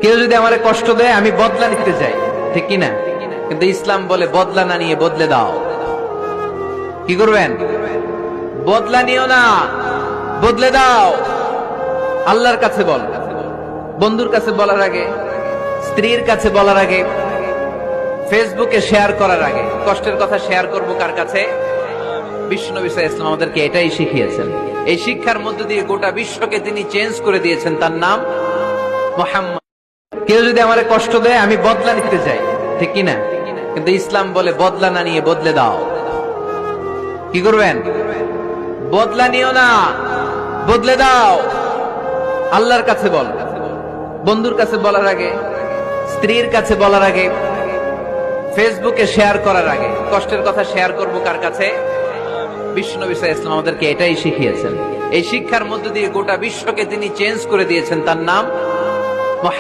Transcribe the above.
কেউ যদি আমারে কষ্ট দেয় আমি বদলা নিতে চাই, ঠিক কিনা? কিন্তু ইসলাম বলে বদলা না নিয়ে বদলে দাও। কি করবেন? বদলা নিও না, বদলে দাও। আল্লাহর কাছে বল, বন্ধুর কাছে বলার আগে, স্ত্রীর কাছে বলার আগে, ফেসবুকে শেয়ার করার আগে কষ্টের কথা শেয়ার করব কার কাছে? বিশ্বনবী সাল্লাল্লাহু আলাইহি ওয়াসাল্লাম আমাদেরকে এটাই শিখিয়েছেন। এই শিক্ষার মধ্য দিয়ে গোটা বিশ্বকে তিনি চেঞ্জ করে দিয়েছেন। তার নাম মুহাম্মদ। কেউ যদি আমারে কষ্ট দেয় আমি বদলা নিতে চাই, ঠিক কিনা? কিন্তু ইসলাম বলে বদলা না নিয়ে বদলে দাও। কি করবেন? বদলা নিও না, বদলে দাও। আল্লাহর কাছে বল, বন্ধুর কাছে বলার আগে, স্ত্রীর কাছে বলার আগে, ফেসবুকে শেয়ার করার আগে কষ্টের কথা শেয়ার করব কার কাছে? বিশ্বনবী সাল্লাল্লাহু আলাইহি ওয়াসাল্লাম আমাদেরকে এটাই শিখিয়েছেন। এই শিক্ষার মধ্য দিয়ে গোটা বিশ্বকে তিনি চেঞ্জ করে দিয়েছেন। তার নাম